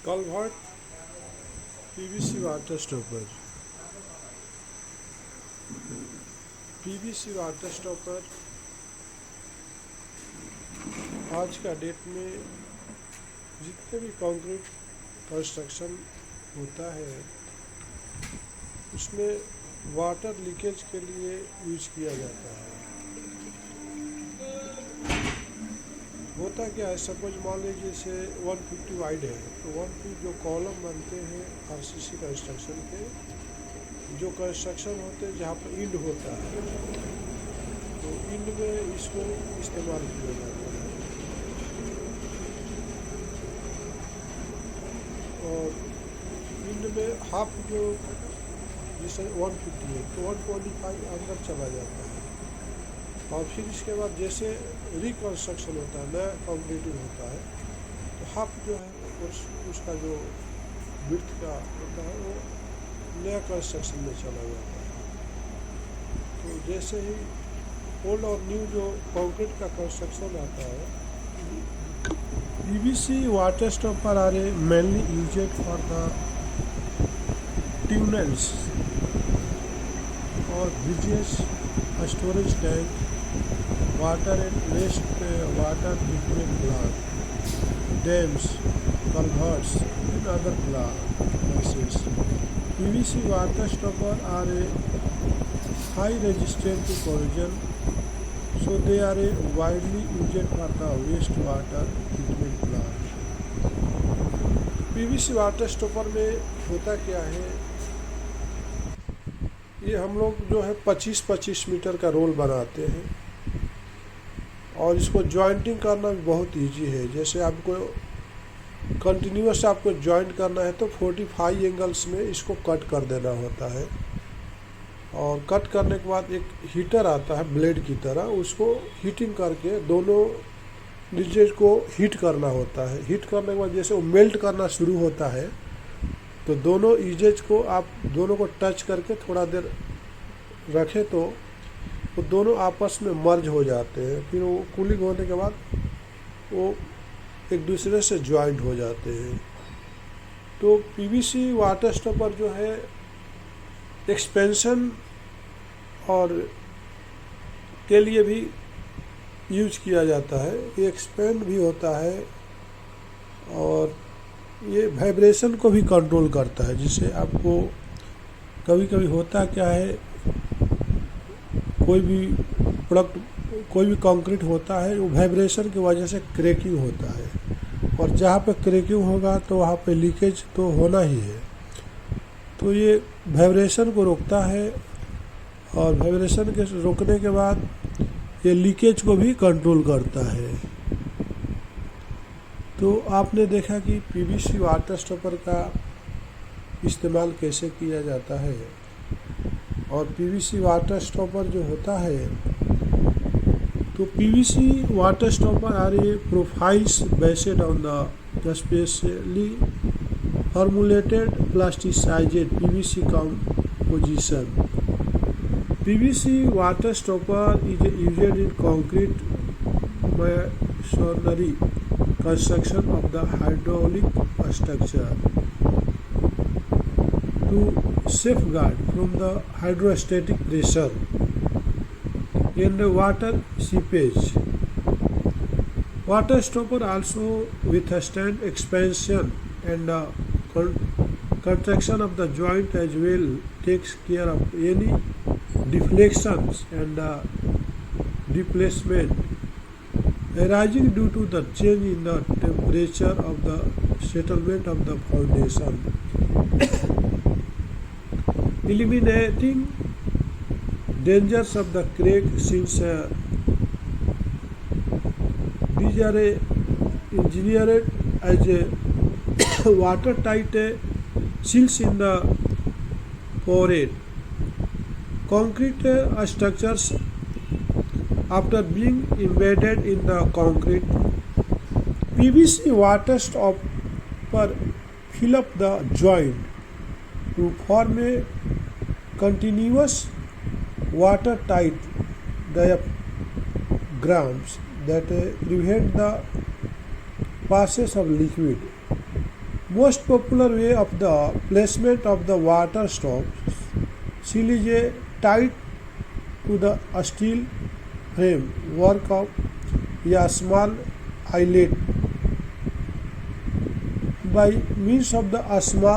Calvert PVC water stopper. PVC water stopper आज का date में जितने भी कंक्रीट कंस्ट्रक्शन होता है उसमें वाटर लीकेज के लिए यूज किया जाता है। होता क्या है, सपोज मान लीजिए जैसे 150 वाइड है तो 1 फीट जो कॉलम बनते हैं आरसीसी कंस्ट्रक्शन के, जो कंस्ट्रक्शन होते हैं जहाँ पर इंड होता है तो इंड में इसको इस्तेमाल किया जाता है। और इंड में हाफ जो जैसे 150 है तो 125 अंदर चला जाता है। और फिर इसके बाद जैसे रिकन्स्ट्रक्शन होता है, नया कंक्रीटिंग होता है तो हाफ जो है उसका जो विड्थ का होता है वो नया कंस्ट्रक्शन में चला जाता है। तो जैसे ही ओल्ड और न्यू जो कंक्रीट का कंस्ट्रक्शन आता है, PVC water stopper are mainly used for the tunnels or bridges, storage tank, water and waste water treatment plant, dams, culverts and other places. PVC water stopper are high resistant to corrosion, so they are widely used for the waste water treatment plant. PVC water stopper में होता क्या है, ये हम लोग जो है 25-25 metre का रोल बनाते हैं और इसको जॉइंटिंग करना भी बहुत इजी है। जैसे आपको कंटिन्यूस आपको जॉइंट करना है तो 45 एंगल्स में इसको कट कर देना होता है। और कट करने के बाद एक हीटर आता है ब्लेड की तरह, उसको हीटिंग करके दोनों रीजेज को हीट करना होता है। हीट करने के बाद जैसे वो मेल्ट करना शुरू होता है तो दोनों ईजेज को आप दोनों को टच करके थोड़ा देर रखें तो वो दोनों आपस में मर्ज हो जाते हैं। फिर वो कूलिंग होने के बाद वो एक दूसरे से ज्वाइंट हो जाते हैं। तो पीवीसी वाटर स्टॉपर जो है एक्सपेंशन और के लिए भी यूज किया जाता है। ये एक्सपेंड भी होता है और ये वाइब्रेशन को भी कंट्रोल करता है। जिससे आपको कभी कभी होता क्या है, कोई भी प्रोडक्ट कोई भी कंक्रीट होता है वो वाइब्रेशन की वजह से क्रैकिंग होता है और जहाँ पे क्रैकिंग होगा तो वहाँ पे लीकेज तो होना ही है। तो ये वाइब्रेशन को रोकता है और वाइब्रेशन के रोकने के बाद ये लीकेज को भी कंट्रोल करता है। तो आपने देखा कि पीवीसी वाटर स्टॉपर का इस्तेमाल कैसे किया जाता है। और पीवीसी वाटर स्टॉपर जो होता है, तो PVC water stopper are a profiles based on the specially formulated plasticised PVC composition. PVC water stopper is used in concrete masonry construction of the hydraulic structure to safeguard from the hydrostatic pressure and water seepage. Water stopper also withstand expansion and contraction of the joint as well, takes care of any deflections and displacement arising due to the change in the temperature of the settlement of the foundation, eliminating dangers of the crack since these are engineered as a watertight seals in the forehead. Concrete structures, after being embedded in the concrete, PVC water stopper fill up the joint to form a continuous watertight diaphragms that prevent the passage of liquid Most popular way of the placement of the water stop seal is a tight to the steel frame work of a small eyelet by means of the small